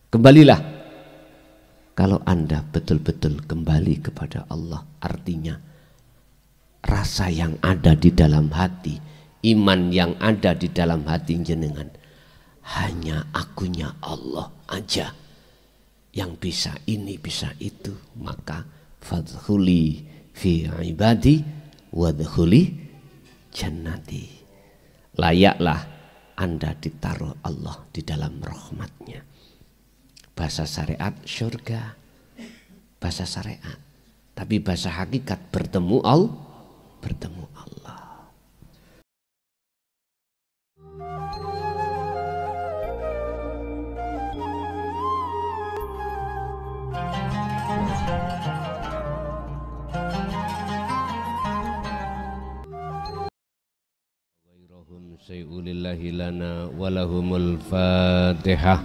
Kembalilah. Kalau Anda betul-betul kembali kepada Allah, artinya rasa yang ada di dalam hati, iman yang ada di dalam hati jenengan, hanya akunya Allah aja yang bisa ini bisa itu, maka fadkhuli fi ibadi wadkhuli jannati. Layaklah Anda ditaruh Allah di dalam rahmatnya. Bahasa syariat surga, bahasa syariat, tapi bahasa hakikat bertemu Allah. Ghairahum sayulillahi lana walahumul fatihah.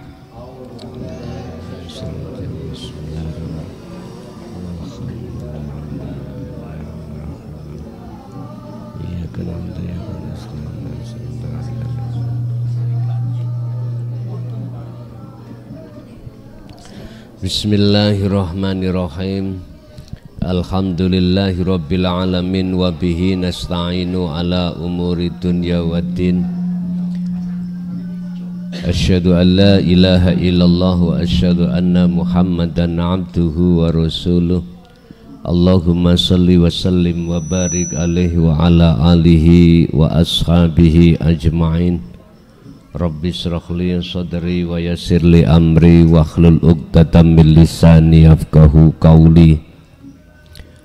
Bismillahirrahmanirrahim. Alhamdulillahi rabbil alamin wa bihi nasta'inu ala umuri dunya waddin. Asyhadu an la ilaha illallah wa asyhadu anna Muhammadan abduhu wa rasuluh. Allahumma salli wa sallim wa barik alaihi wa ala alihi wa ashabihi ajma'in. Rabbi shrah li sadri wa yassir li amri wa hlul 'uqdatam min lisani yafqahu qawli.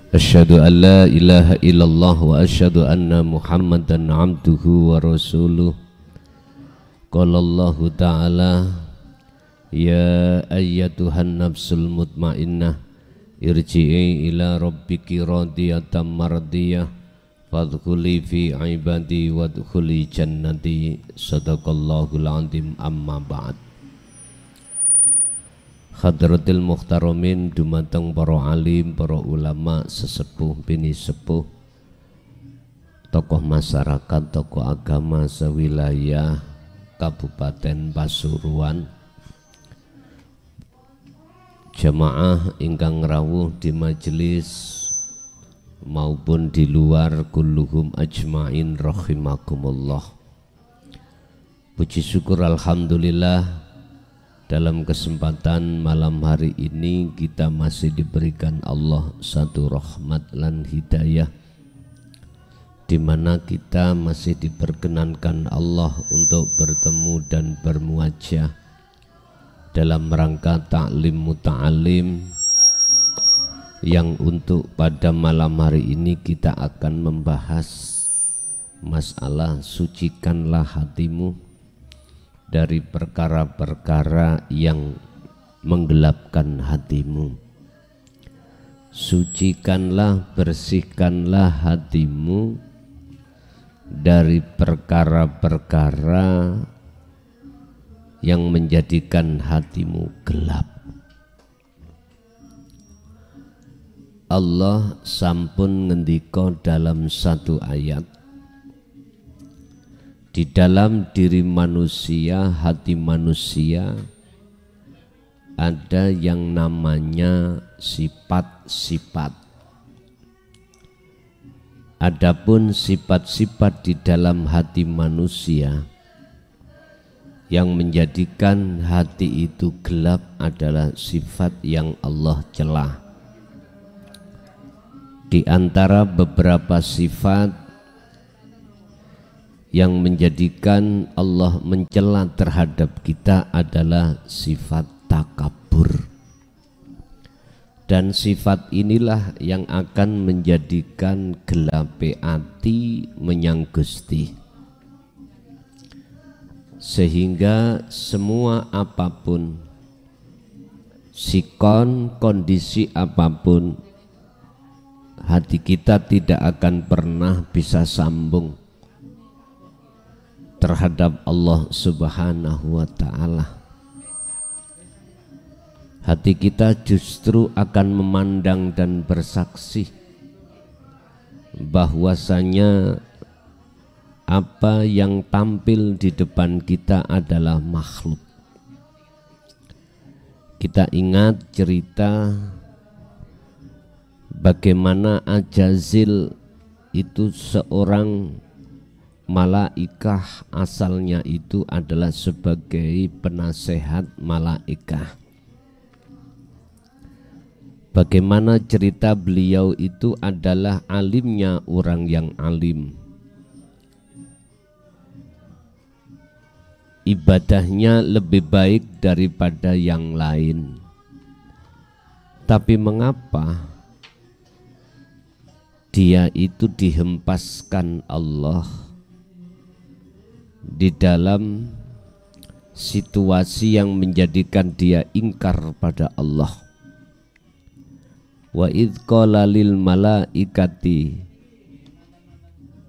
Asyhadu an la ilaha illallah wa asyhadu anna Muhammadan abduhu wa rasuluh. Qala Allah ta'ala ya ayyatuhan nafsul mutmainnah irji'i ila rabbiki radiyatan mardiyah fadkhuli fi ibadi wadkhuli jannati. Sadaqallahul azim. Amma ba'd. Hadratil muhtaramin, dumateng para alim, para ulama, sesepuh, bini sepuh, tokoh masyarakat, tokoh agama sewilayah Kabupaten Pasuruan, jamaah ingkang rawuh di majelis maupun di luar, kulluhum ajmain rahimakumullah. Puji syukur alhamdulillah, dalam kesempatan malam hari ini kita masih diberikan Allah satu rahmat lan hidayah, di mana kita masih diperkenankan Allah untuk bertemu dan bermuajah dalam rangka ta'lim muta'alim, yang untuk pada malam hari ini kita akan membahas masalah sucikanlah hatimu dari perkara-perkara yang menggelapkan hatimu. Sucikanlah, bersihkanlah hatimu dari perkara-perkara yang menjadikan hatimu gelap. Allah sampun ngendika dalam satu ayat, di dalam diri manusia, hati manusia ada yang namanya sifat-sifat. Adapun sifat-sifat di dalam hati manusia yang menjadikan hati itu gelap adalah sifat yang Allah celah. Di antara beberapa sifat yang menjadikan Allah mencela terhadap kita adalah sifat takabur. Dan sifat inilah yang akan menjadikan gelape ati menyang Gusti, sehingga semua apapun, sikon kondisi apapun, hati kita tidak akan pernah bisa sambung terhadap Allah Subhanahu wa ta'ala. Hati kita justru akan memandang dan bersaksi bahwasanya apa yang tampil di depan kita adalah makhluk. Kita ingat cerita bagaimana Ajazil itu seorang malaikah, asalnya itu adalah sebagai penasehat malaikah. Bagaimana cerita beliau itu adalah alimnya orang yang alim, ibadahnya lebih baik daripada yang lain. Tapi mengapa dia itu dihempaskan Allah di dalam situasi yang menjadikan dia ingkar pada Allah? Wa idh qala lil malaikati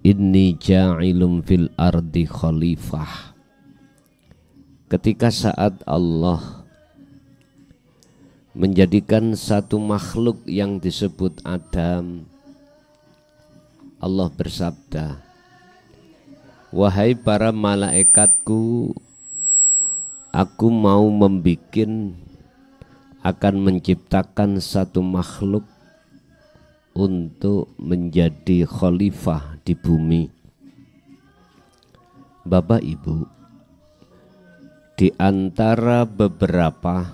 inni ja'ilum fil ardi khalifah. Ketika saat Allah menjadikan satu makhluk yang disebut Adam, Allah bersabda, wahai para malaikatku, aku mau akan menciptakan satu makhluk untuk menjadi khalifah di bumi. Bapak Ibu, di antara beberapa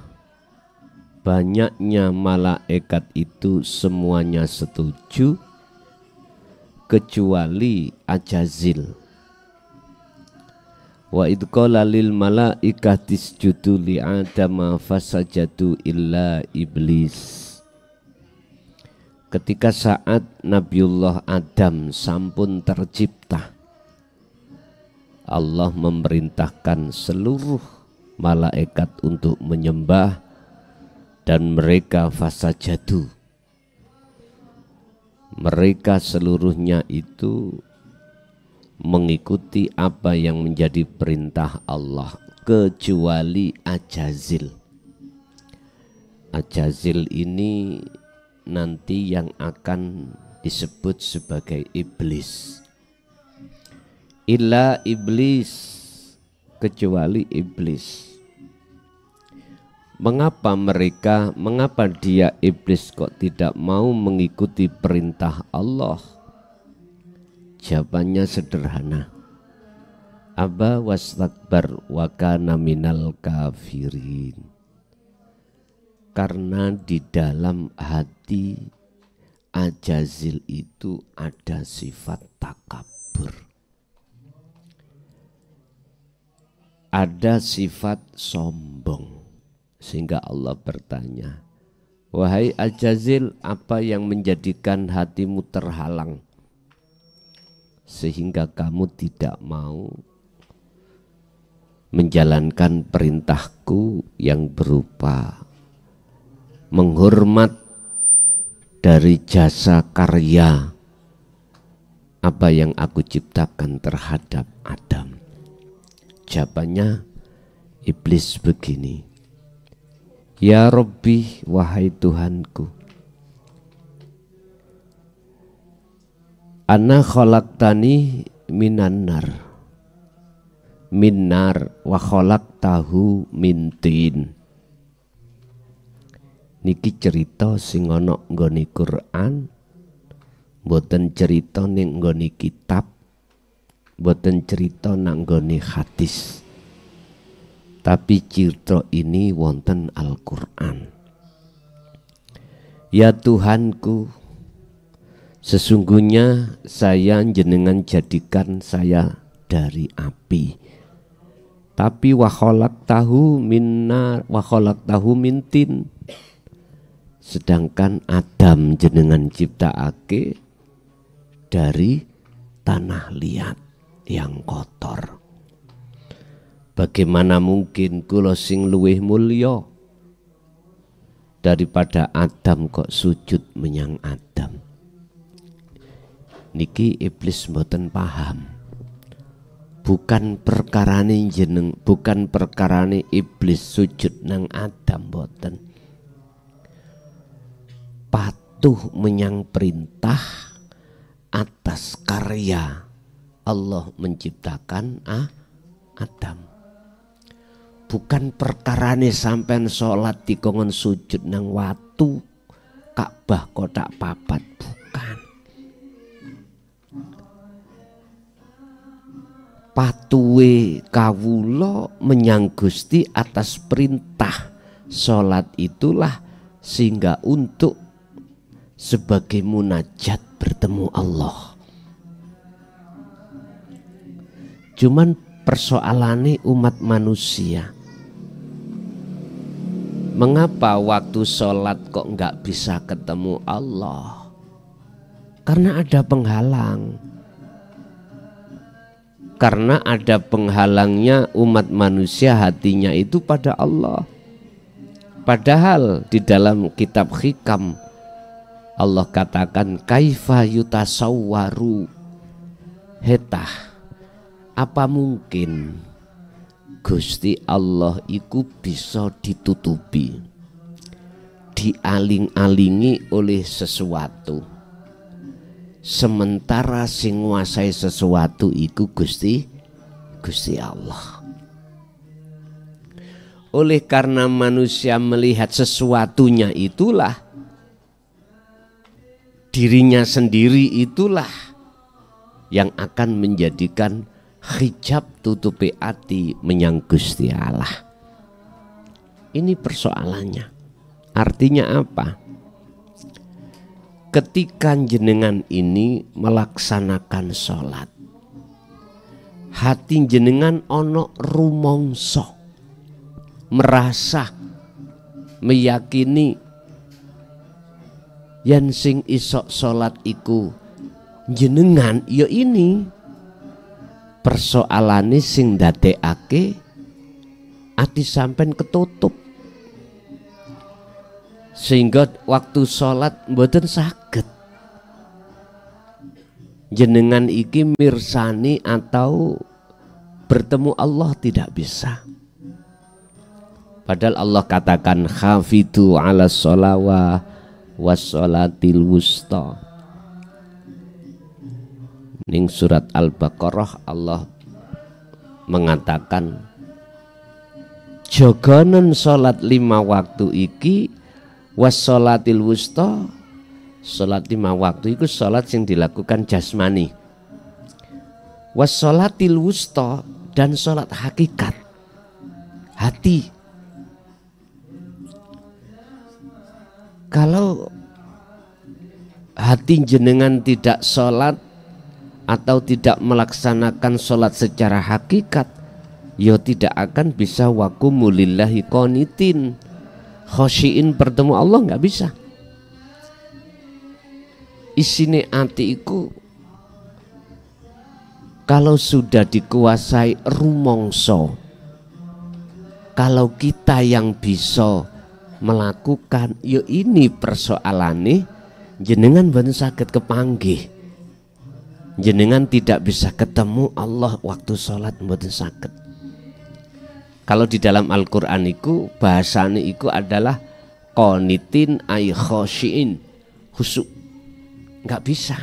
banyaknya malaikat itu semuanya setuju kecuali Ajazil. Wa idh qala lil malaikati isjudu li Adama fasajadu illa iblis. Ketika saat Nabiullah Adam sampun tercipta, Allah memerintahkan seluruh malaikat untuk menyembah dan mereka fasajadu. Mereka seluruhnya itu mengikuti apa yang menjadi perintah Allah kecuali Ajazil. Ajazil ini nanti yang akan disebut sebagai iblis. Illa iblis, kecuali iblis. Mengapa dia iblis kok tidak mau mengikuti perintah Allah? Jawabannya sederhana. Aba wastakbar wa kana minal kafirin. Karena di dalam hati Ajazil itu ada sifat takabur, ada sifat sombong. Sehingga Allah bertanya, wahai Ajazil, apa yang menjadikan hatimu terhalang sehingga kamu tidak mau menjalankan perintahku yang berupa menghormat dari jasa karya apa yang aku ciptakan terhadap Adam? Jawabannya iblis begini, ya Rabbi, wahai Tuhanku, ana khalaqtani minan nar wa khalaqtahu min tin. Niki cerita sing ana nggone Quran, mboten cerita ning nggone kitab, mboten cerita nang nggone hadis. Tapi cerita ini wonten Al-Qur'an. Ya Tuhanku, sesungguhnya saya jenengan jadikan saya dari api. Tapi wa khalaqtahu min tin. Sedangkan Adam jenengan ciptaake dari tanah liat yang kotor. Bagaimana mungkin kula sing luwih mulya daripada Adam kok sujud menyang Adam? Niki iblis mboten paham. Bukan perkarane iblis sujud nang Adam, mboten. Patuh menyang perintah atas karya Allah menciptakan Adam. bukan perkarane sampean sholat dikongkon sujud nang watu Ka'bah kotak papat, bukan. Patuwe kawula menyang Gusti atas perintah sholat itulah sehingga untuk sebagai munajat bertemu Allah. Cuman persoalannya umat manusia, mengapa waktu sholat kok nggak bisa ketemu Allah? Karena ada penghalang. Karena ada penghalangnya umat manusia hatinya itu pada Allah. Padahal di dalam kitab Hikam Allah katakan kaifa yutasawwaru hetah, apa mungkin Gusti Allah iku bisa ditutupi, dialing-alingi oleh sesuatu, sementara sing nguasai sesuatu iku Gusti Allah. Oleh karena manusia melihat sesuatunya itulah, dirinya sendiri itulah yang akan menjadikan hijab tutupi hati menyang Gusti Allah. Ini persoalannya. Artinya apa? Ketika jenengan ini melaksanakan sholat, hati jenengan ono rumongso, merasa, meyakini yen sing isok sholat iku jenengan, ya ini persoalane sing ndadekake ati sampean ketutup, sehingga waktu sholat mboten saged jenengan iki mirsani atau bertemu Allah, tidak bisa. Padahal Allah katakan khafidhu ala sholawa wassolatil wusta. Ning surat Al-Baqarah Allah mengatakan jogonen sholat 5 waktu iki wassolatil wusta. Sholat 5 waktu itu sholat yang dilakukan jasmani, wassolatil wusta, dan sholat hakikat hati. Kalau hati jenengan tidak sholat atau tidak melaksanakan sholat secara hakikat, ya tidak akan bisa waqumulillahi qanitin, khosyiin bertemu Allah, nggak bisa. Isine ati iku kalau sudah dikuasai rumongso, kalau kita yang bisa melakukan, ya ini persoalane jenengan boten saged kepanggih, jenengan tidak bisa ketemu Allah waktu sholat boten saged. Kalau di dalam Al-Quran iku bahasane iku adalah qanitin ay khosyiin, khusyuk, nggak bisa.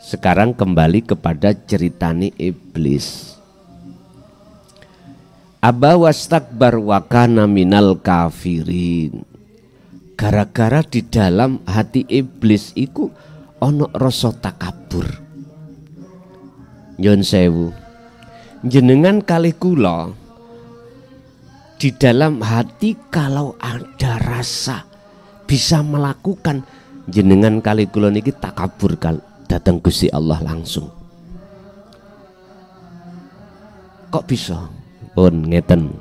Sekarang kembali kepada ceritane iblis. Aba wastakbar wa kana minal kafirin. Gara-gara di dalam hati iblis iku ono rasa takabur. Nyun sewu, jenengan kalih kula di dalam hati kalau ada rasa bisa melakukan, jenengan kali kula niki takabur datang Gusti Allah langsung. Kok bisa? Pun ngeten.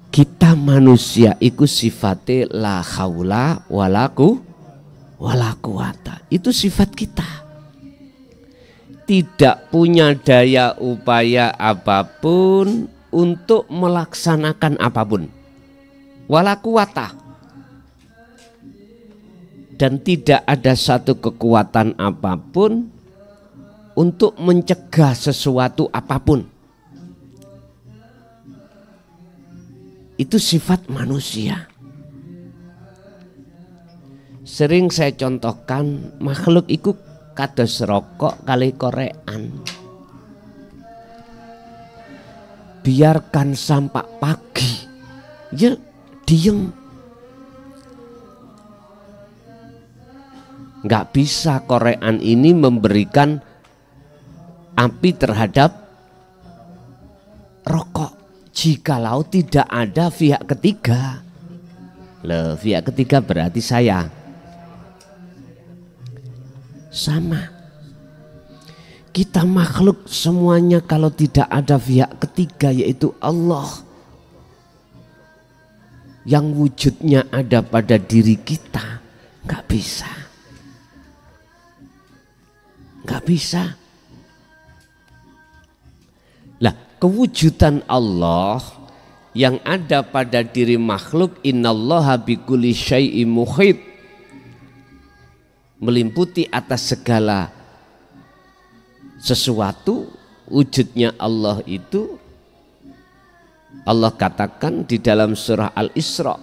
Kita manusia iku sifate la haula wala quwata. Itu sifat kita. Tidak punya daya upaya apapun untuk melaksanakan apapun. Wala quwata. Dan tidak ada satu kekuatan apapun untuk mencegah sesuatu apapun. Itu sifat manusia. Sering saya contohkan, makhluk itu kados rokok kali korean. biarkan sampai pagi, ya diem. Nggak bisa Quran ini memberikan api terhadap rokok jikalau tidak ada pihak ketiga. Loh, pihak ketiga berarti saya. Sama. Kita makhluk semuanya kalau tidak ada pihak ketiga yaitu Allah yang wujudnya ada pada diri kita, nggak bisa. Nggak bisa. Lah, kewujudan Allah yang ada pada diri makhluk, innallaha bikulli syai'in muhit, melimputi atas segala sesuatu. Wujudnya Allah itu Allah katakan di dalam surah Al-Isra,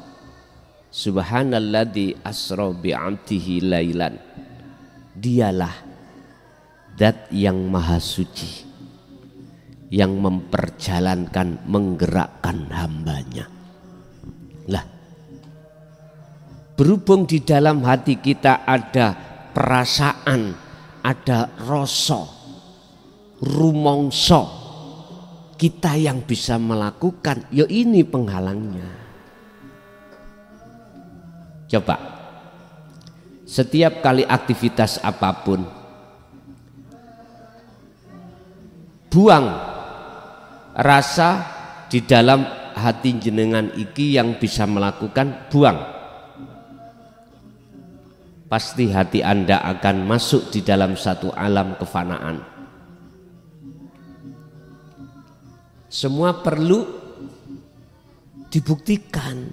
subhanalladzi asra bi'abdihi lailan, dialah zat yang maha suci yang memperjalankan, menggerakkan hambanya. Lah, berhubung di dalam hati kita ada perasaan, ada rasa, rumongso, kita yang bisa melakukan, ya ini penghalangnya. Coba, setiap kali aktivitas apapun, buang rasa di dalam hati jenengan iki yang bisa melakukan, buang. Pasti hati Anda akan masuk di dalam satu alam kefanaan. Semua perlu dibuktikan,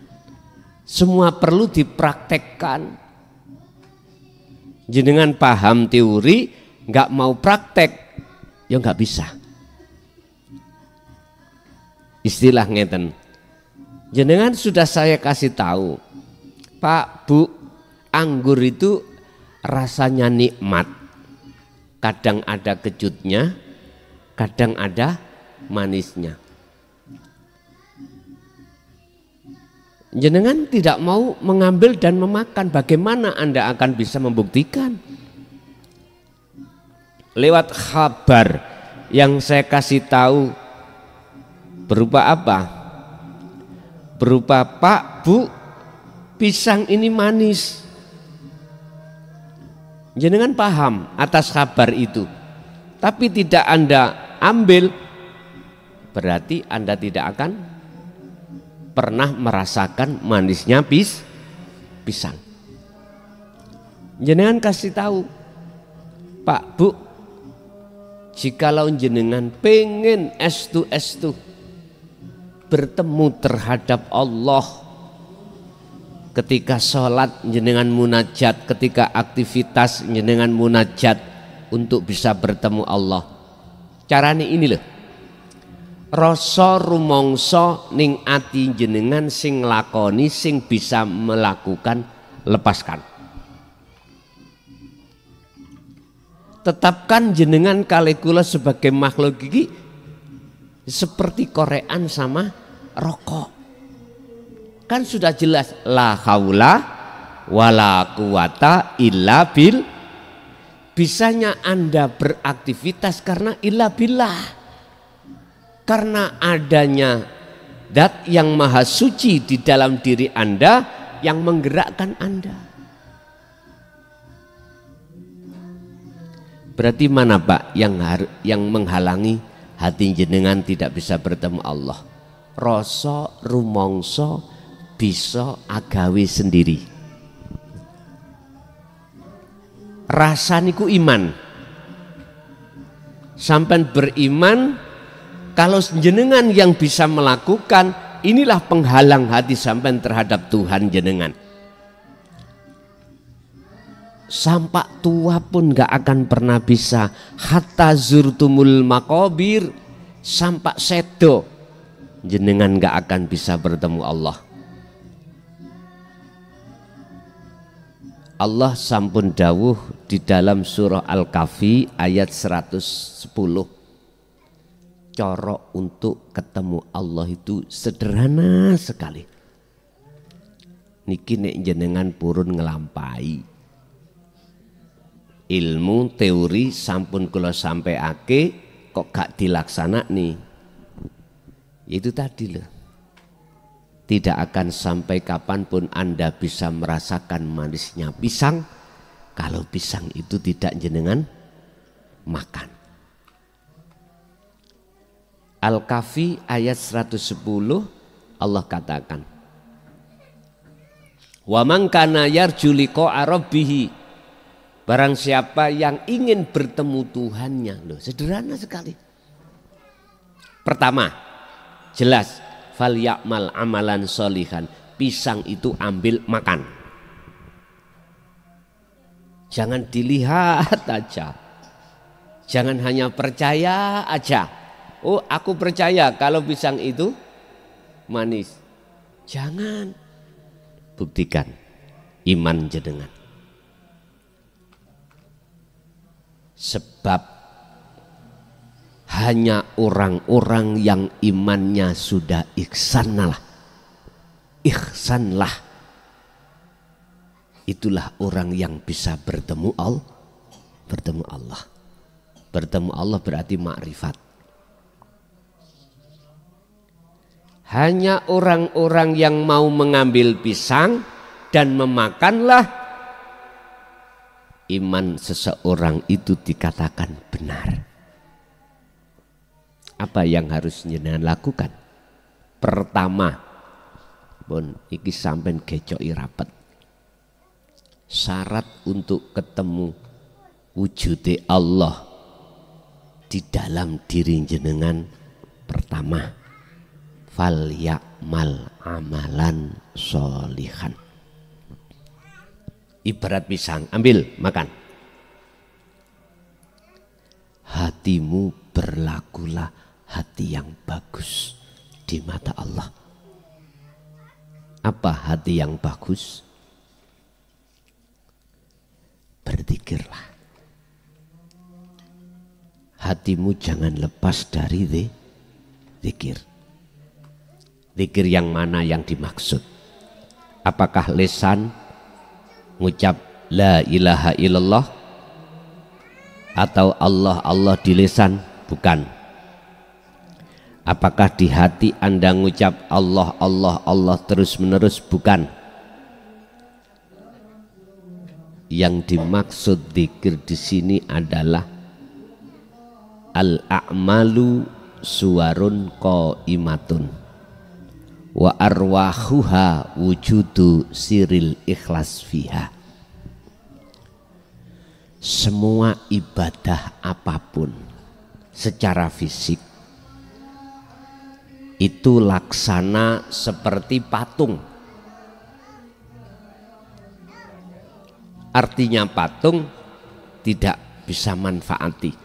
semua perlu dipraktekkan. Jenengan paham teori, nggak mau praktek, ya nggak bisa. Istilah ngeten, jenengan sudah saya kasih tahu, Pak, Bu, anggur itu rasanya nikmat, kadang ada kejutnya, kadang ada manisnya. Jenengan tidak mau mengambil dan memakan, bagaimana Anda akan bisa membuktikan? Lewat kabar yang saya kasih tahu berupa apa? Berupa, Pak, Bu, pisang ini manis. Jenengan paham atas kabar itu, tapi tidak Anda ambil, berarti Anda tidak akan pernah merasakan manisnya pisang. Jenengan kasih tahu, Pak, Bu, jikalau jenengan pengen estu bertemu terhadap Allah, ketika sholat jenengan munajat, ketika aktivitas jenengan munajat untuk bisa bertemu Allah, caranya ini loh. Rasa rumongso ning ati jenengan sing lakoni, sing bisa melakukan, lepaskan. Tetapkan jenengan kali kula sebagai makhluk gigi seperti korean sama rokok. Kan sudah jelas, la haula wala quwata illa bil. Bisanya Anda beraktivitas karena illa billah, karena adanya zat yang maha suci di dalam diri Anda yang menggerakkan Anda. Berarti mana, Pak, yang menghalangi hati jenengan tidak bisa bertemu Allah? Rasa rumongso bisa agawe sendiri. Rasa niku iman. Sampai beriman, kalau jenengan yang bisa melakukan, inilah penghalang hati sampean terhadap Tuhan jenengan. Sampai tua pun gak akan pernah bisa. Hatta zurtumul makobir, sampai sedo jenengan gak akan bisa bertemu Allah. Allah sampun dawuh di dalam surah Al-Kahfi ayat 110. Cara untuk ketemu Allah itu sederhana sekali. Niki nek jenengan purun ngelampai ilmu teori sampun kula sampeake kok gak dilaksana nih. Itu tadi loh. Tidak akan sampai kapanpun Anda bisa merasakan manisnya pisang kalau pisang itu tidak jenengan makan. Al-Kahfi ayat 110 Allah katakan, wa man kana yarju liqa'a rabbih, barang siapa yang ingin bertemu Tuhannya. Loh, sederhana sekali. Pertama, jelas, fal ya'mal amalan sholihan, pisang itu ambil makan. Jangan dilihat aja. Jangan hanya percaya aja. Oh, aku percaya kalau pisang itu manis. Jangan. Buktikan iman jenengan. Sebab hanya orang-orang yang imannya sudah ihsanlah, itulah orang yang bisa bertemu Allah. Bertemu Allah berarti makrifat. Hanya orang-orang yang mau mengambil pisang dan memakanlah, iman seseorang itu dikatakan benar. Apa yang harus jenengan lakukan? Pertama, pun iki sampean gecoki rapet. Syarat untuk ketemu wujude Allah di dalam diri jenengan, pertama, fal ya'mal amalan sholihan. Ibarat pisang, ambil makan. Hatimu berlakulah hati yang bagus di mata Allah. Apa hati yang bagus? Berzikirlah. Hatimu jangan lepas dari zikir. Zikir yang mana yang dimaksud? Apakah lisan ngucap la ilaha illallah atau Allah Allah di lisan? Bukan. Apakah di hati Anda ngucap Allah Allah Allah terus menerus? Bukan. Yang dimaksud zikir di sini adalah al-a'malu suwarun qaimatun wa arwahuha wujudu siril ikhlas fiha. Semua ibadah apapun secara fisik itu laksana seperti patung. Artinya patung tidak bisa manfaati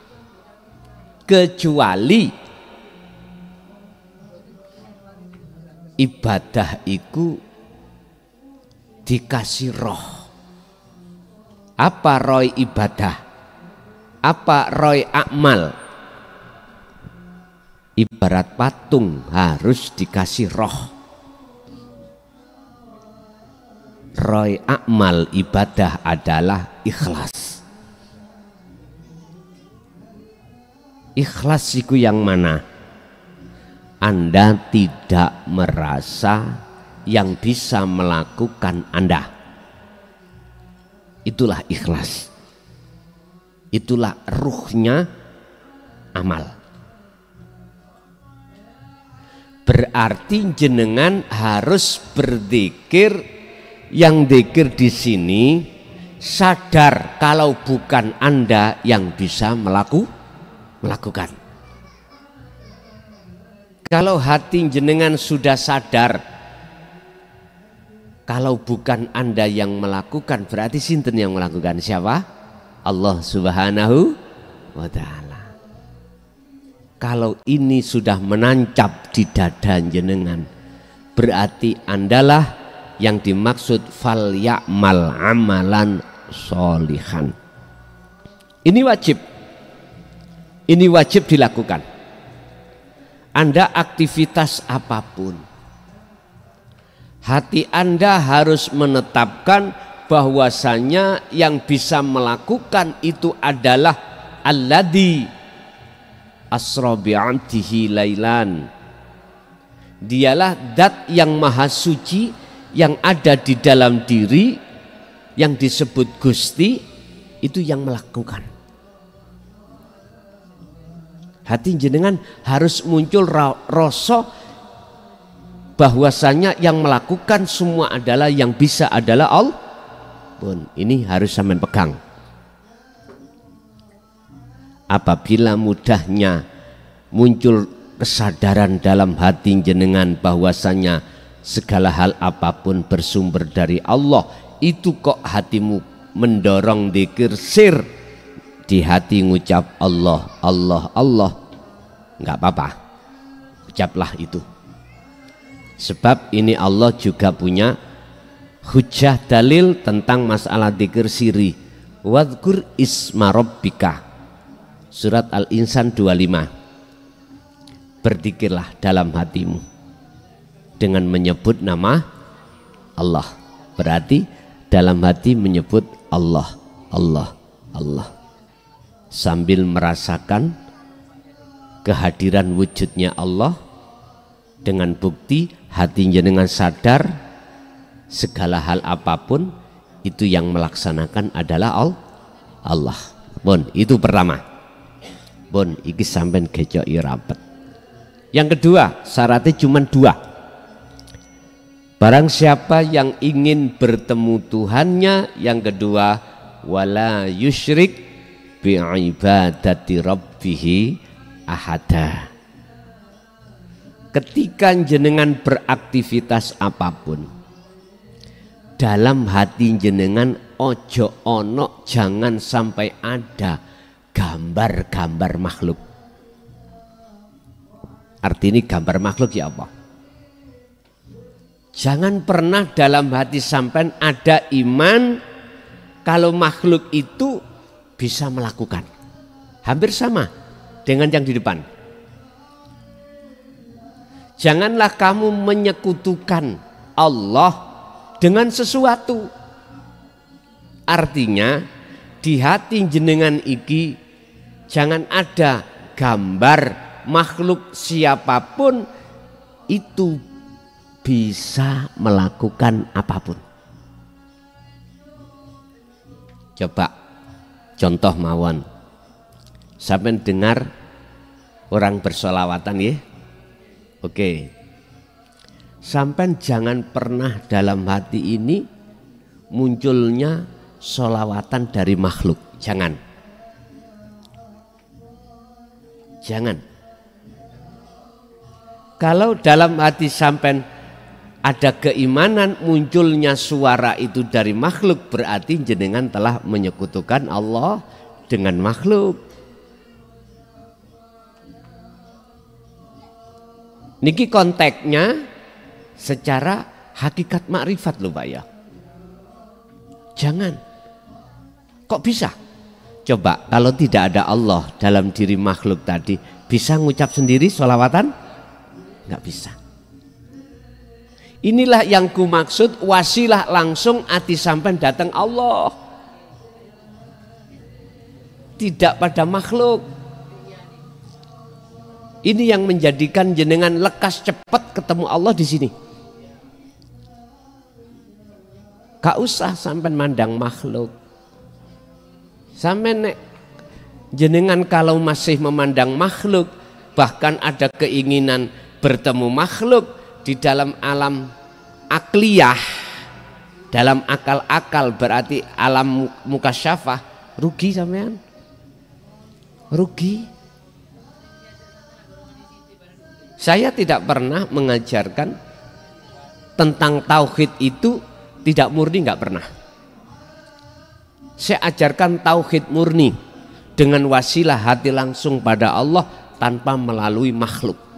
kecuali ibadah itu dikasih roh. Apa roy ibadah? Apa roy amal? Ibarat patung harus dikasih roh. Roy amal ibadah adalah ikhlas. Ikhlas itu yang mana? Anda tidak merasa yang bisa melakukan Anda. Itulah ikhlas. Itulah ruhnya amal. Berarti jenengan harus berzikir. Yang zikir di sini sadar kalau bukan Anda yang bisa melakukan. Kalau hati jenengan sudah sadar kalau bukan Anda yang melakukan, berarti sinten yang melakukan? Siapa? Allah Subhanahu wa ta'ala. Kalau ini sudah menancap di dada jenengan, berarti Andalah yang dimaksud fal ya'mal amalan sholihan. Ini wajib dilakukan. Anda aktivitas apapun, hati Anda harus menetapkan bahwasanya yang bisa melakukan itu adalah alladzi asra bi'abdihi lailan. Dialah zat yang maha suci yang ada di dalam diri, yang disebut Gusti, itu yang melakukan. Hati jenengan harus muncul rasa bahwasanya yang melakukan semua adalah yang bisa adalah Allah. Ini harus sampean pegang. Apabila mudahnya muncul kesadaran dalam hati jenengan bahwasanya segala hal apapun bersumber dari Allah, itu kok hatimu mendorong dzikir sir, di hati ngucap Allah, Allah, Allah, nggak apa-apa, ucaplah itu. Sebab ini Allah juga punya hujah dalil tentang masalah dzikir siri. Wadhkur isma rabbika, surat Al-Insan 25. Berzikirlah dalam hatimu dengan menyebut nama Allah. Berarti dalam hati menyebut Allah, Allah, Allah, sambil merasakan kehadiran wujudnya Allah, dengan bukti hati jenengan sadar segala hal apapun itu yang melaksanakan adalah Allah. Itu pertama. Iki sampean gejoki rapet. Yang kedua, syaratnya cuma 2. Barang siapa yang ingin bertemu Tuhannya, yang kedua, wala yusyrik bi'ibadati rabbih ahada. Ketika jenengan beraktivitas apapun, dalam hati jenengan ojo ono, jangan sampai ada gambar-gambar makhluk. Artinya gambar makhluk ya apa? Jangan pernah dalam hati sampean ada iman kalau makhluk itu bisa melakukan. Hampir sama dengan yang di depan. Janganlah kamu menyekutukan Allah dengan sesuatu. Artinya di hati jenengan iki jangan ada gambar makhluk siapapun itu bisa melakukan apapun. Coba contoh mawon, sampai dengar orang bersolawatan ya. Oke, sampai jangan pernah dalam hati ini munculnya solawatan dari makhluk. Jangan. Kalau dalam hati sampai ada keimanan munculnya suara itu dari makhluk, berarti jenengan telah menyekutukan Allah dengan makhluk. Niki konteksnya secara hakikat makrifat loh Pak ya. Jangan. Kok bisa? Coba kalau tidak ada Allah dalam diri makhluk tadi, bisa ngucap sendiri sholawatan? Nggak bisa. Inilah yang ku maksud wasilah langsung hati sampai datang Allah, tidak pada makhluk. Ini yang menjadikan jenengan lekas cepat ketemu Allah di sini. Gak usah sampai mandang makhluk. Sampai nek jenengan kalau masih memandang makhluk, bahkan ada keinginan bertemu makhluk di dalam alam akliyah, dalam akal-akal, berarti alam mukasyafah, rugi sampean, rugi. Saya tidak pernah mengajarkan tentang tauhid itu tidak murni, nggak pernah. Saya ajarkan tauhid murni dengan wasilah hati langsung pada Allah tanpa melalui makhluk.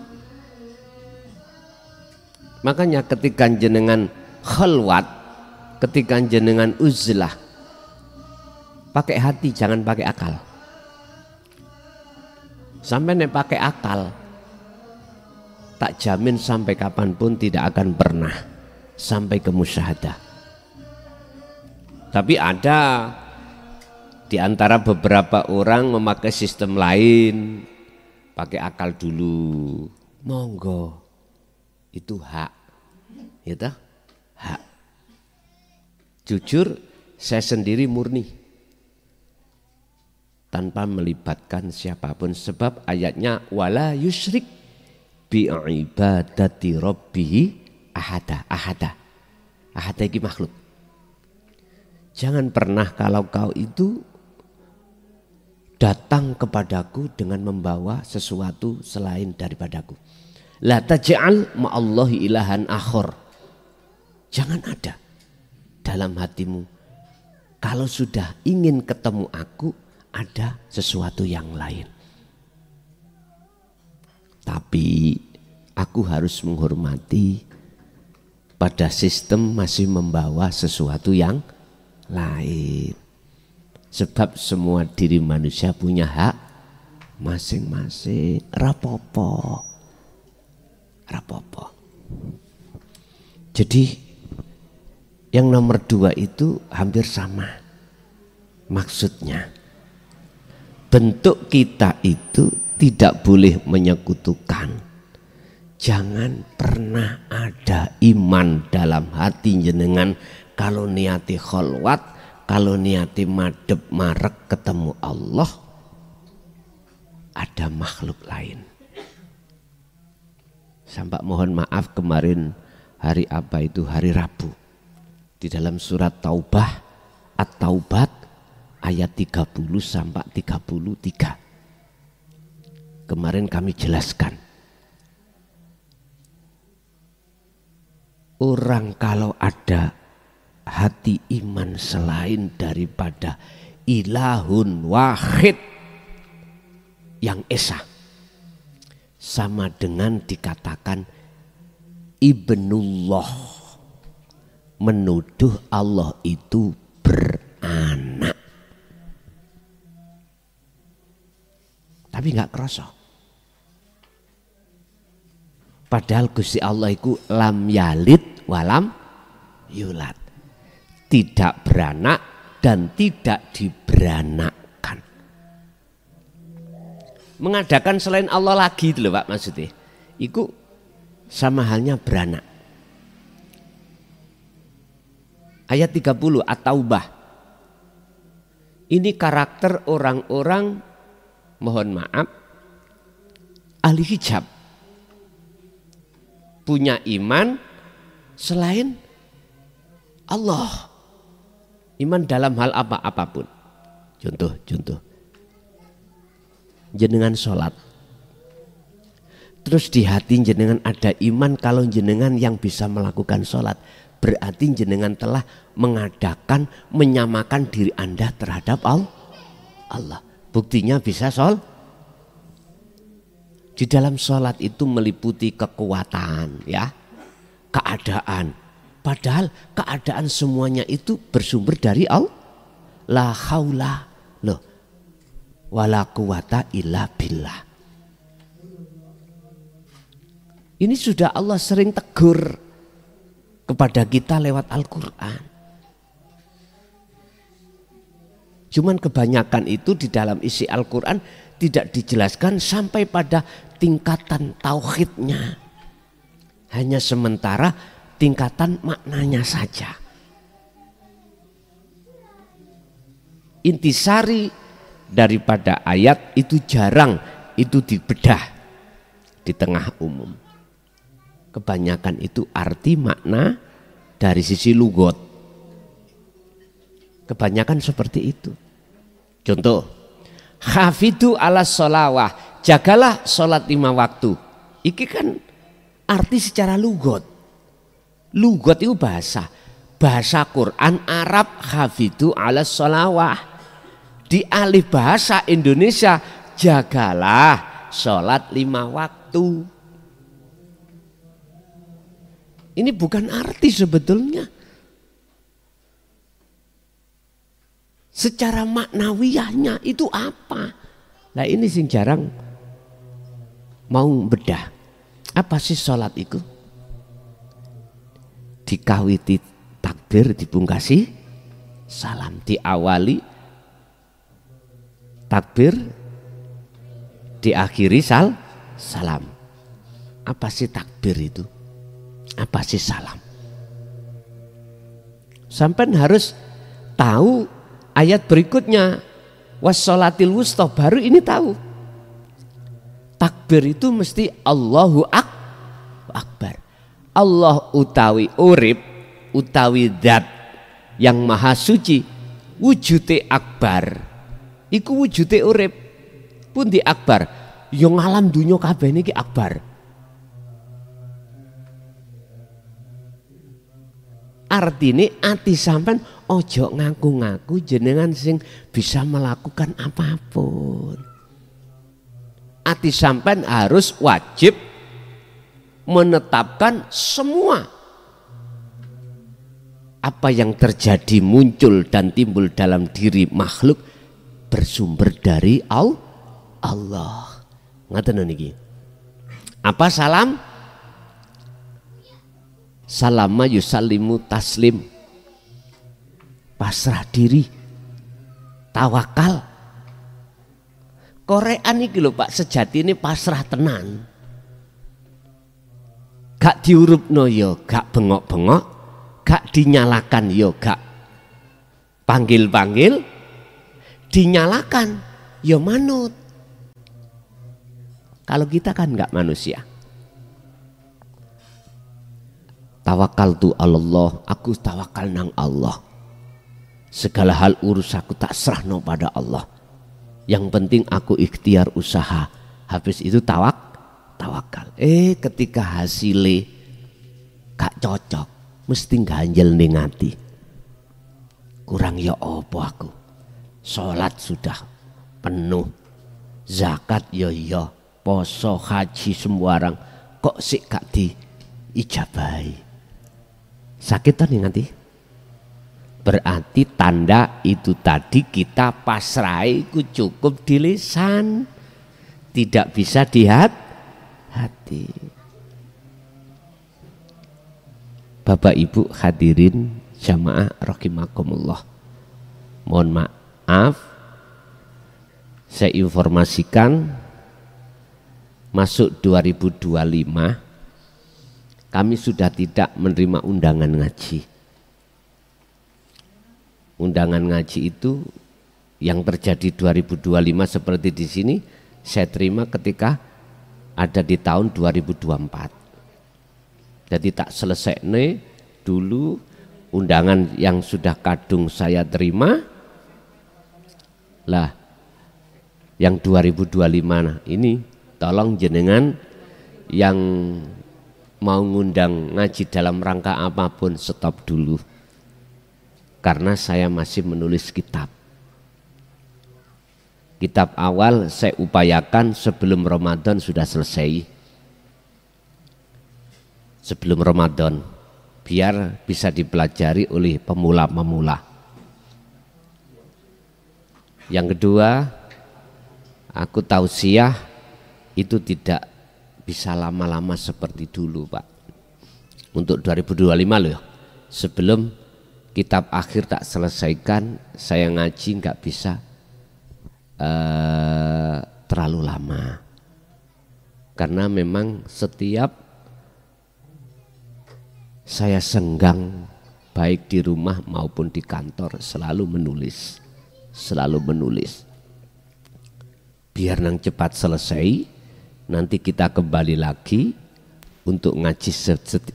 Makanya ketika jenengan khalwat, ketika jenengan uzlah, pakai hati, jangan pakai akal. Sampai nek pakai akal, tak jamin sampai kapanpun tidak akan pernah sampai ke musyahadah. Tapi ada di antara beberapa orang memakai sistem lain, pakai akal dulu. Monggo, itu hak, ya hak. Jujur, saya sendiri murni, tanpa melibatkan siapapun, sebab ayatnya wala yusyrik bi ibadati rabbih ahada. Ahada iki makhluk. Jangan pernah kalau kau itu datang kepadaku dengan membawa sesuatu selain daripadaku. La taj'al ma'allahi ilahan akhor. Jangan ada dalam hatimu, kalau sudah ingin ketemu aku, ada sesuatu yang lain. Tapi aku harus menghormati pada sistem masih membawa sesuatu yang lain. Sebab semua diri manusia punya hak masing-masing. Rapopo. Jadi yang nomor 2 itu hampir sama maksudnya. Bentuk kita itu tidak boleh menyekutukan. Jangan pernah ada iman dalam hati jenengan kalau niati kholwat, kalau niati madep marek ketemu Allah, ada makhluk lain. Sampai mohon maaf kemarin hari apa itu, hari Rabu, di dalam surat Taubah, At-Taubat ayat 30 sampai 33. Kemarin kami jelaskan. Orang kalau ada hati iman selain daripada ilahun wahid yang esa, sama dengan dikatakan ibnullah, menuduh Allah itu beranak. Tapi nggak kerasa. Padahal Gusti Allah itu lam yalid walam yulad, tidak beranak dan tidak diberanakkan. Mengadakan selain Allah lagi itu loh Pak maksudnya. Itu sama halnya beranak. Ayat 30 At-Taubah. Ini karakter orang-orang, mohon maaf, ahli hijab. Punya iman selain Allah. Iman dalam hal apapun. Contoh. Jenengan sholat. Terus di hati jenengan ada iman kalau jenengan yang bisa melakukan sholat. Berarti jenengan telah mengadakan, menyamakan diri Anda terhadap Allah. Buktinya bisa sholat. Di dalam sholat itu meliputi kekuatan, ya, keadaan. Padahal keadaan semuanya itu bersumber dari Allah. La haula loh, wala quwata illa billah. Ini sudah Allah sering tegur kepada kita lewat Al-Quran. Cuman kebanyakan itu di dalam isi Al-Quran tidak dijelaskan sampai pada tingkatan tauhidnya. Hanya sementara tingkatan maknanya saja. Intisari daripada ayat itu jarang itu dibedah di tengah umum. Kebanyakan itu arti makna dari sisi lugot. Kebanyakan seperti itu. Contoh, hafidu ala sholawah, jagalah sholat 5 waktu. Iki kan arti secara lugot. Lugot itu bahasa Quran Arab, hafidu ala sholawah. Di alih bahasa Indonesia, jagalah sholat 5 waktu. Ini bukan arti sebetulnya. Secara maknawiyahnya itu apa? Nah ini sing jarang mau bedah. Apa sih sholat itu? Dikawiti takbir, dipungkasi salam, diawali takbir, diakhiri salam. Apa sih takbir itu? Apa sih salam? Sampai harus tahu ayat berikutnya, wassolatil wusta, baru ini tahu. Takbir itu mesti Allahu Akbar. Allah utawi urip, utawi zat yang maha suci, wujude akbar. Iku wujude urip pun di akbar. Yang alam dunya kabeh niki akbar. Artinya ati sampean ojo ngaku-ngaku jenengan sing bisa melakukan apapun. Ati sampean harus wajib menetapkan semua apa yang terjadi, muncul dan timbul dalam diri makhluk bersumber dari Allah. Ngaten niki. Apa salam? Salama yusallimu taslim, pasrah diri, tawakal. Korean iki lho Pak, sejati ini pasrah tenan. Gak diurupno yo, gak bengok-bengok, gak dinyalakan yo, gak panggil-panggil, dinyalakan yo manut. Kalau kita kan gak manusia. Tawakaltu Allah, aku tawakal nang Allah. Segala hal urus aku tak serahno pada Allah. Yang penting aku ikhtiar usaha. Habis itu tawakal. Ketika hasilnya gak cocok, mesti ganjel ning ati. Kurang ya apa aku? Salat sudah penuh, zakat ya, poso, haji sembarang, kok sik gak diijabahi. Sakit nih nanti. Berarti tanda itu tadi kita pasrai ku cukup di lisan, tidak bisa di hati. Bapak Ibu hadirin jamaah rahimakumullah. Mohon maaf, saya informasikan masuk 2025 kami sudah tidak menerima undangan ngaji. Undangan ngaji itu yang terjadi 2025 seperti di sini saya terima ketika ada di tahun 2024. Jadi tak selesai nih dulu undangan yang sudah kadung saya terima lah, yang 2025 ini tolong jenengan yang mau ngundang ngaji dalam rangka apapun stop dulu, karena saya masih menulis kitab. Kitab awal saya upayakan sebelum Ramadan sudah selesai, sebelum Ramadan, biar bisa dipelajari oleh pemula-pemula. Yang kedua, aku tausiah itu tidak bisa lama-lama seperti dulu Pak. Untuk 2025 loh, sebelum kitab akhir tak selesaikan, saya ngaji nggak bisa terlalu lama. Karena memang setiap saya senggang baik di rumah maupun di kantor selalu menulis. Biar nang cepat selesai, nanti kita kembali lagi untuk ngaji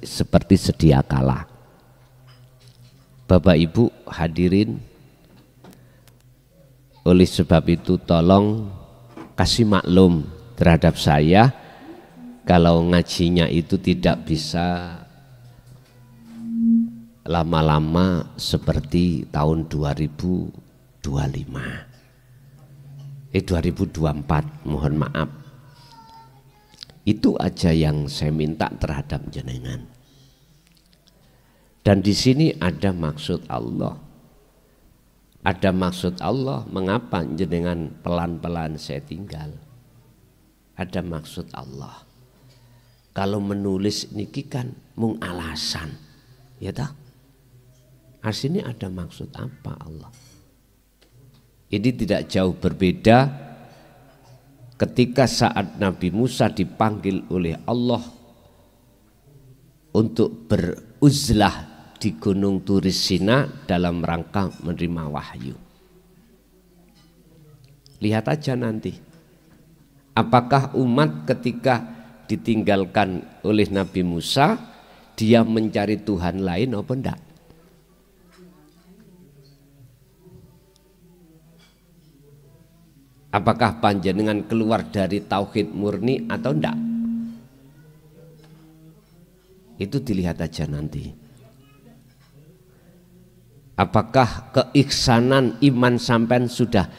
seperti sedia kala. Bapak Ibu hadirin, oleh sebab itu tolong kasih maklum terhadap saya kalau ngajinya itu tidak bisa lama-lama seperti tahun 2024, mohon maaf. Itu aja yang saya minta terhadap jenengan. Dan di sini ada maksud Allah. Ada maksud Allah mengapa jenengan pelan-pelan saya tinggal. Ada maksud Allah. kalau menulis niki kan mung alasan, ya toh? Aslinya ada maksud apa Allah? Ini tidak jauh berbeda ketika saat Nabi Musa dipanggil oleh Allah untuk beruzlah di Gunung Turis Sina dalam rangka menerima wahyu. Lihat aja nanti, apakah umat ketika ditinggalkan oleh Nabi Musa, dia mencari Tuhan lain apa enggak? Apakah panjenengan keluar dari tauhid murni atau enggak? Itu dilihat aja nanti. Apakah keiksanan iman sampean sudah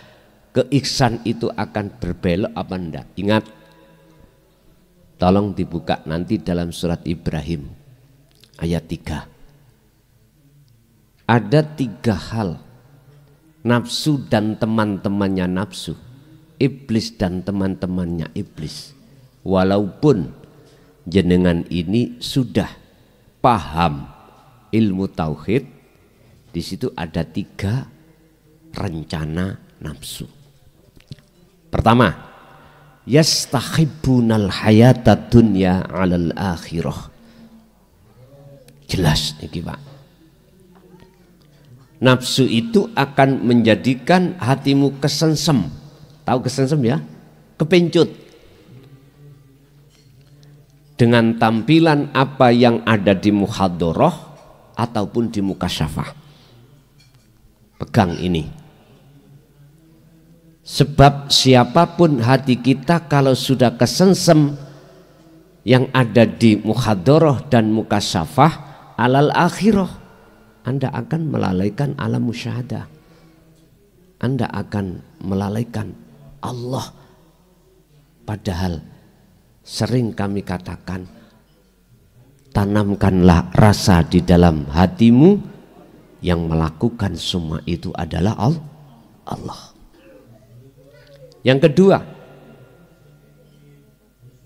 keiksan itu akan berbelok apa enggak? Ingat, tolong dibuka nanti dalam surat Ibrahim ayat 3. Ada 3 hal, nafsu dan teman-temannya nafsu, iblis dan teman-temannya iblis. Walaupun jenengan ini sudah paham ilmu tauhid, di situ ada 3 rencana nafsu. Pertama, yastahibbunal hayata dunya 'alal akhirah. Jelas niki Pak. Nafsu itu akan menjadikan hatimu kesensem. Tahu kesensem ya? Kepencut. Dengan tampilan apa yang ada di muhadharah ataupun di mukasyafah. Pegang ini. Sebab siapapun hati kita kalau sudah kesensem yang ada di muhadharah dan mukasyafah alal akhirah, Anda akan melalaikan alam musyahadah. Anda akan melalaikan Allah. Padahal sering kami katakan, tanamkanlah rasa di dalam hatimu, yang melakukan semua itu adalah Allah. Yang kedua,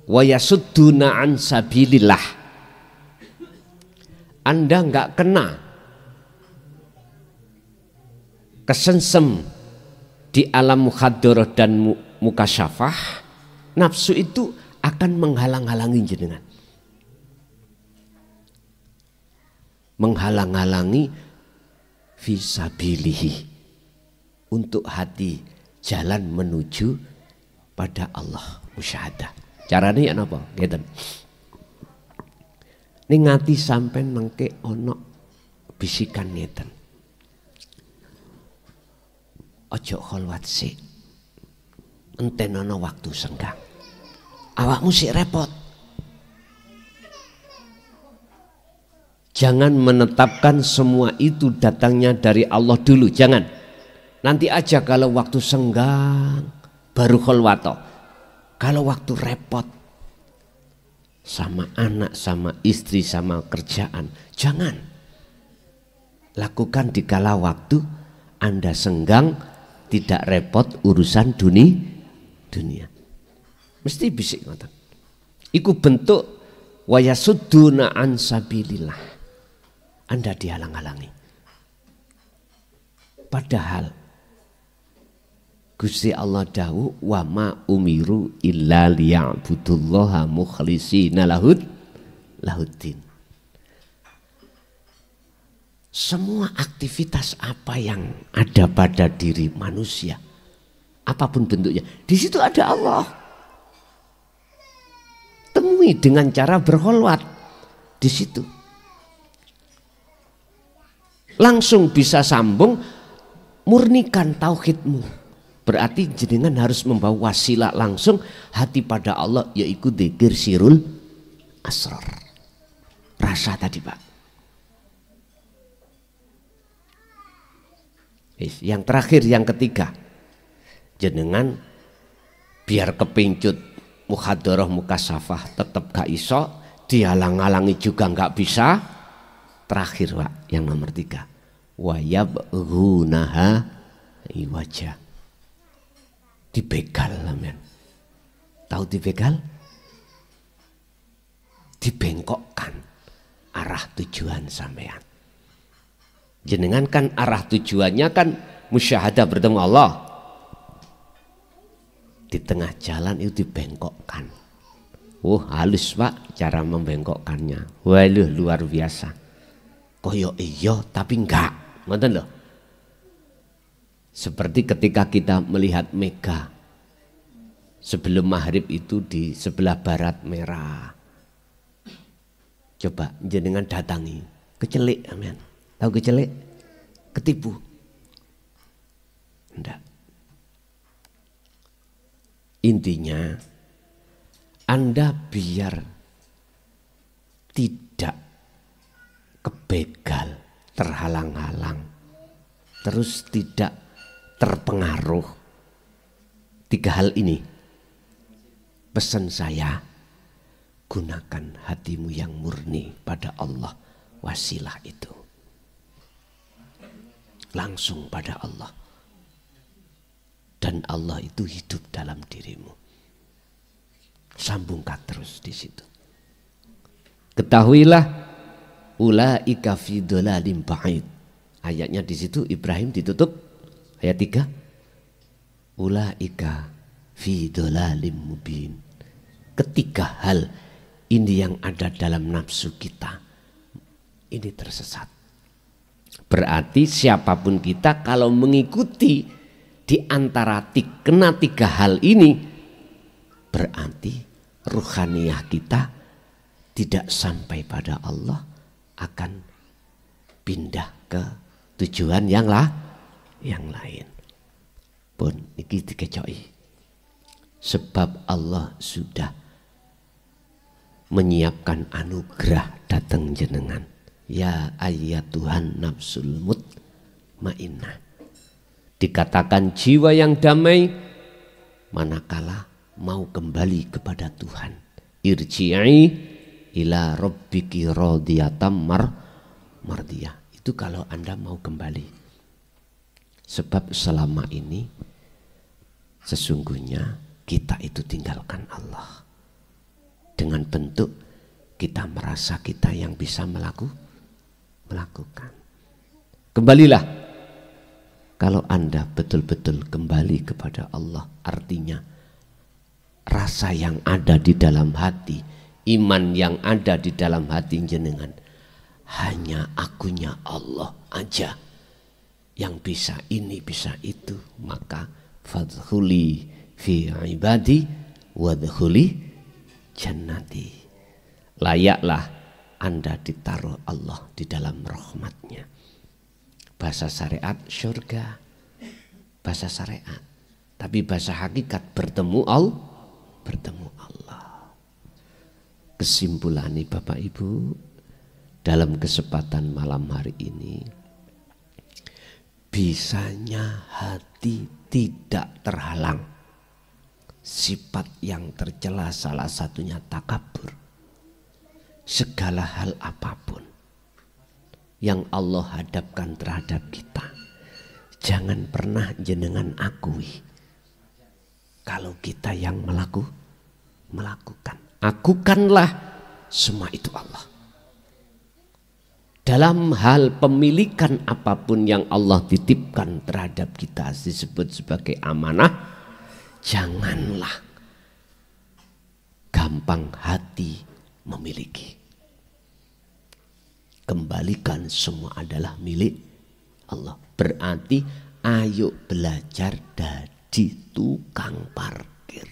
wa yasudduna an sabilillah. Anda enggak kena kesensem di alam muhadharah dan mukasyafah, nafsu itu akan menghalang-halangi jenengan. Menghalang-halangi fisabilihi, untuk hati jalan menuju pada Allah musyahadah. Caranya apa? Ngeten. Ning ngati sampean mengke ono bisikan ngeten. Ojo kholwat sik. Enten ono waktu senggang. Awakmu sik repot. Jangan menetapkan semua itu datangnya dari Allah dulu, jangan. Nanti aja kalau waktu senggang baru kholwato. Kalau waktu repot sama anak, sama istri, sama kerjaan, jangan. Lakukan di kala waktu Anda senggang, tidak repot urusan dunia. Mesti bisik ngoten. Iku bentuk wa yasudduna an sabilillah. Anda dihalang-halangi. Padahal Gusti Allah dawuh wa ma umiru illa liya'budullaha mukhlishina lahuddin. Semua aktivitas apa yang ada pada diri manusia, apapun bentuknya, di situ ada Allah. Temui dengan cara berkholwat di situ. Langsung bisa sambung, murnikan tauhidmu. Berarti jenengan harus membawa wasilah langsung hati pada Allah, yaitu dzikir sirul asrar. Rasa tadi Pak. Yang terakhir, yang ketiga, jenengan biar kepincut muhadharah mukasyafah tetap gak iso, dihalang-halangi juga gak bisa. Terakhir Pak, yang nomor 3, wa yabghunaha iwaja. Dibegal, amen. Tahu dibegal? dibengkokkan arah tujuan sampean. Jenengan kan arah tujuannya kan musyahadah bertemu Allah. Di tengah jalan itu dibengkokkan. Halus Pak cara membengkokkannya. Waduh luar biasa. Koyo iya tapi enggak. Ngoten loh. Seperti ketika kita melihat mega. Sebelum maghrib itu di sebelah barat merah. Coba jenengan datangi. Kecelik amen. Tahu kecelik? Ketipu. Enggak. Intinya Anda biar tidak kebegal, terhalang-halang, terus tidak terpengaruh. 3 hal ini pesan saya, gunakan hatimu yang murni pada Allah, wasilah itu langsung pada Allah. Dan Allah itu hidup dalam dirimu. Sambungkan terus di situ. Ketahuilah ulaika fi dhalalim ba'id. Ayatnya di situ Ibrahim ditutup ayat 3. Ulaika fi dhalalim mubin. Ketiga hal ini yang ada dalam nafsu kita ini tersesat. Berarti siapapun kita kalau mengikuti di antara kena 3 hal ini, berarti ruhaniyah kita tidak sampai pada Allah, akan pindah ke tujuan yang lain. Pun iki dikecoki. Sebab Allah sudah menyiapkan anugerah datang jenengan. Ya ayyatuhan nafsul mutmainnah. Dikatakan jiwa yang damai manakala mau kembali kepada Tuhan. Irji'i ila rabbiki radiyatan mardiyah. Itu kalau Anda mau kembali. Sebab selama ini sesungguhnya kita itu tinggalkan Allah. Dengan bentuk kita merasa kita yang bisa melakukan. Kembalilah. Kalau Anda betul-betul kembali kepada Allah, artinya rasa yang ada di dalam hati, iman yang ada di dalam hati jenengan, hanya akunya Allah aja yang bisa ini bisa itu, maka fadkhuli fi ibadi wadkhuli jannati. Layaklah Anda ditaruh Allah di dalam rahmatnya. Bahasa syariat surga, bahasa syariat. Tapi bahasa hakikat bertemu Allah. Kesimpulan nih Bapak Ibu, dalam kesempatan malam hari ini, bisanya hati tidak terhalang. Sifat yang tercela salah satunya takabur. Segala hal apapun yang Allah hadapkan terhadap kita, jangan pernah jenengan akui kalau kita yang melakukan. Akukanlah semua itu Allah. Dalam hal pemilikan apapun yang Allah titipkan terhadap kita disebut sebagai amanah, janganlah gampang hati memiliki. Kembalikan semua adalah milik Allah. Berarti ayo belajar dari tukang parkir.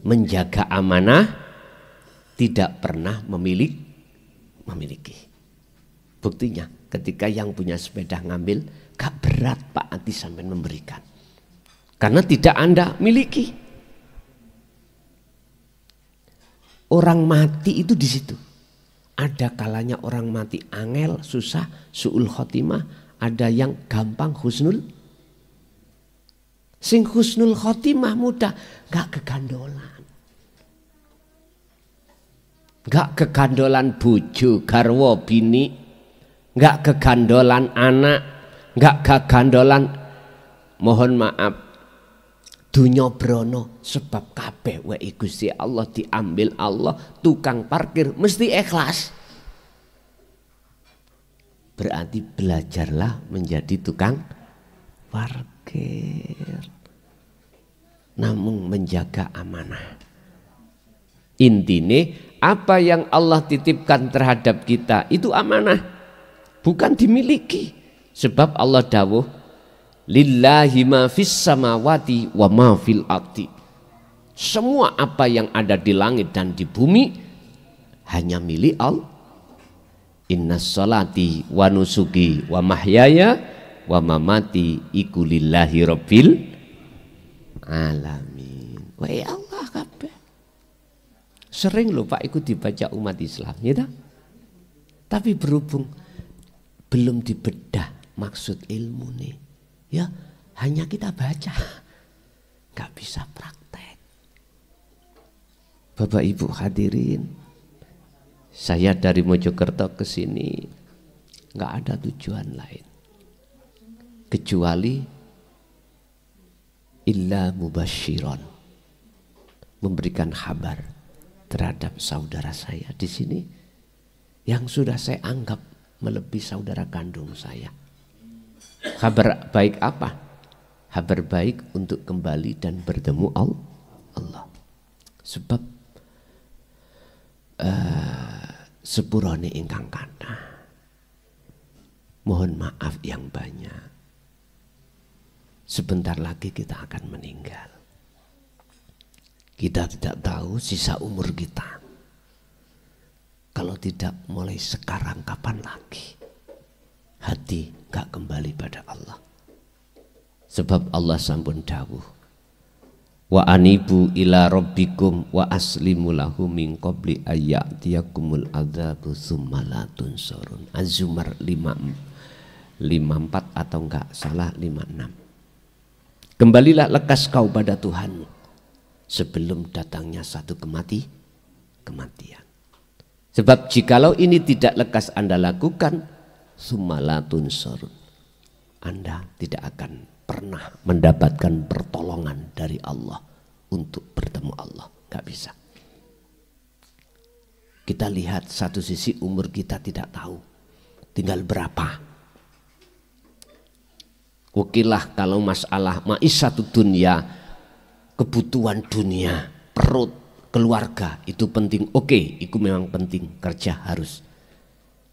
Menjaga amanah, tidak pernah memiliki. Buktinya ketika yang punya sepeda ngambil, gak berat Pak Ati sampai memberikan. Karena tidak Anda miliki. Orang mati itu di situ. Ada kalanya orang mati angel, susah, su'ul khotimah. Ada yang gampang husnul. Sing husnul khotimah mudah, gak kegandolan. Gak kegandolan bojo, garwa, bini. Gak kegandolan anak. Gak kegandolan, mohon maaf, Dunya brono sebab kabeh wae Gusti Allah diambil Allah, tukang parkir mesti ikhlas. Berarti belajarlah menjadi tukang parkir, namun menjaga amanah. Intine apa yang Allah titipkan terhadap kita itu amanah, bukan dimiliki. Sebab Allah dawuh, lillahi ma fis samawati wa ma fil ardi. Semua apa yang ada di langit dan di bumi hanya milik Allah. Inna sholati wa nusuki wa mahyaya wa mamati iku lillahi rabbil alamin. Wahai Allah kabeh. Sering lho Pak ikut dibaca umat Islam ya. Tapi berhubung belum dibedah maksud ilmu nih. Ya, hanya kita baca. Gak bisa praktek. Bapak Ibu hadirin, saya dari Mojokerto ke sini nggak ada tujuan lain kecuali illa mubasyiron, memberikan kabar terhadap saudara saya di sini yang sudah saya anggap melebihi saudara kandung saya. Kabar baik apa? Kabar baik untuk kembali dan bertemu Allah. Sebab sepurane ingkang kathah, mohon maaf yang banyak. Sebentar lagi kita akan meninggal. Kita tidak tahu sisa umur kita. Kalau tidak mulai sekarang kapan lagi? Hati gak kembali pada Allah. Sebab Allah sampun dawuh, wa anibu ila rabbikum wa aslimu lahu min qabli ayyatiyakumul adzabu tsumma la tunsurun. Az-Zumar 54 atau enggak salah 56. Kembalilah lekas kau pada Tuhanmu sebelum datangnya satu kematian. Sebab jikalau ini tidak lekas Anda lakukan, tsumma la tunsurun, Anda tidak akan pernah mendapatkan pertolongan dari Allah untuk bertemu Allah. Gak bisa. Kita lihat satu sisi umur kita tidak tahu tinggal berapa. Okelah kalau masalah ma'isyatu dunia, kebutuhan dunia, perut, keluarga itu penting. Oke, itu memang penting, kerja harus.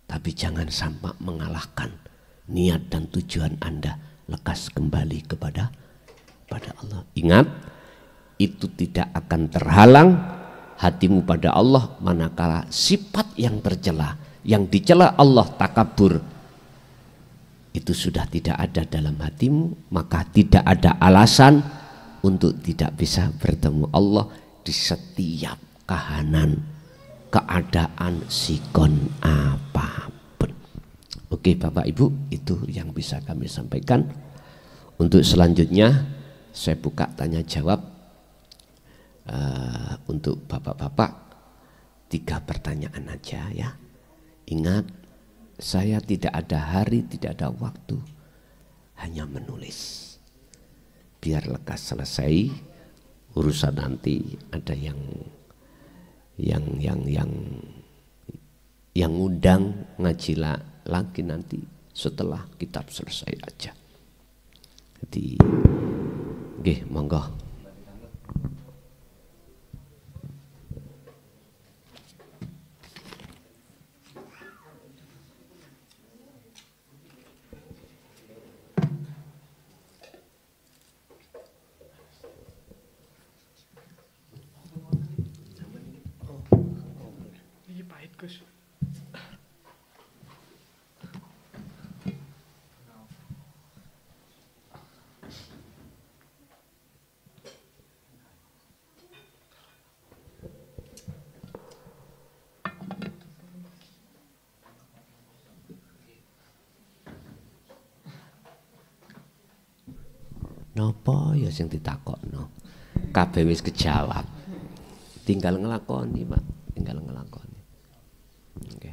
Tapi jangan sampai mengalahkan niat dan tujuan Anda lekas kembali kepada Allah. Ingat, itu tidak akan terhalang hatimu pada Allah manakala sifat yang tercela, yang dicela Allah takabur, itu sudah tidak ada dalam hatimu, maka tidak ada alasan untuk tidak bisa bertemu Allah di setiap kahanan, keadaan sikon apapun. Oke Bapak Ibu, itu yang bisa kami sampaikan. Untuk selanjutnya saya buka tanya jawab untuk bapak-bapak, 3 pertanyaan aja ya. Ingat, saya tidak ada hari, tidak ada waktu, hanya menulis. Biar lekas selesai urusan nanti. Ada yang undang ngaji lagi nanti setelah kitab selesai aja. Jadi, nggih, monggo. Ini pahit Gus. Napa ya sing ditakokno? Kabeh wis kejawab. Tinggal ngelakoni, Pak. Tinggal ngelakoni. Oke.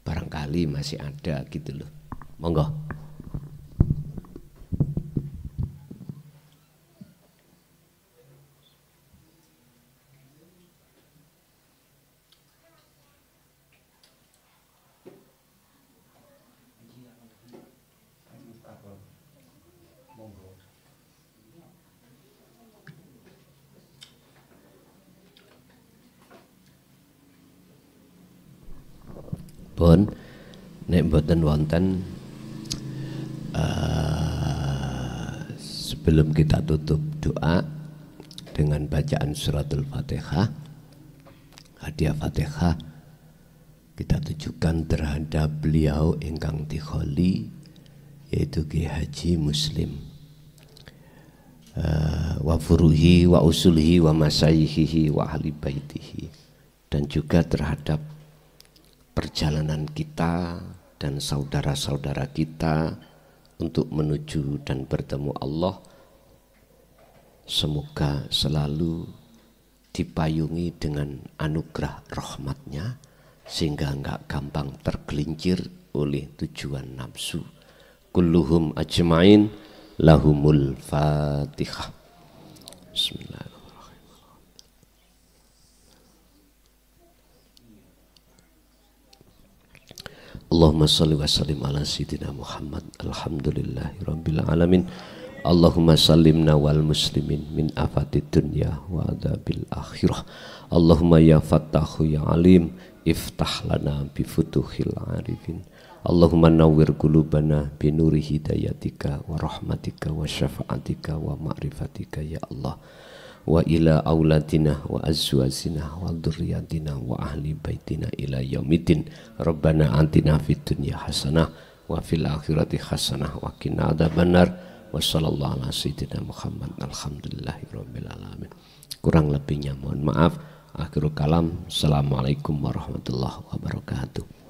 Barangkali masih ada gitu loh. Monggo. Pun nek mboten wonten sebelum kita tutup doa dengan bacaan suratul Fatihah, hadiah Fatihah kita tujukan terhadap beliau ingkang tikholi, yaitu Ki Haji Muslim, wa furuhi wa usulhi wa masyayihihi wa ahli baitihi, dan juga terhadap perjalanan kita dan saudara-saudara kita untuk menuju dan bertemu Allah. Semoga selalu dipayungi dengan anugerah rahmatnya sehingga enggak gampang tergelincir oleh tujuan nafsu. Kulluhum ajmain lahumul Fatihah. Bismillahirrahmanirrahim. Allahumma salli wa sallim ala sayyidina Muhammad. Alhamdulillahi rabbil alamin. Allahumma sallimna wal muslimin min afatid dunya wa adzabil akhirah. Allahumma ya fattahu ya alim iftah lana bi futuhil arifin. Allahumma nawwir qulubana bi nuri hidayatika wa rahmatika wa syafaatika wa ma'rifatika ya Allah. Wa ila auladina wa azwajina wa dzurriyyatina wa ahli baitina ila yaumiddin. Rabbana atina fid dunya hasanah wa fil akhirati hasanah wa qina adzabannar. Wa sallallahu ala sayyidina Muhammad. Alhamdulillahirabbil alamin. Kurang lebihnya mohon maaf. Akhirul kalam. Assalamualaikum warahmatullahi wabarakatuh.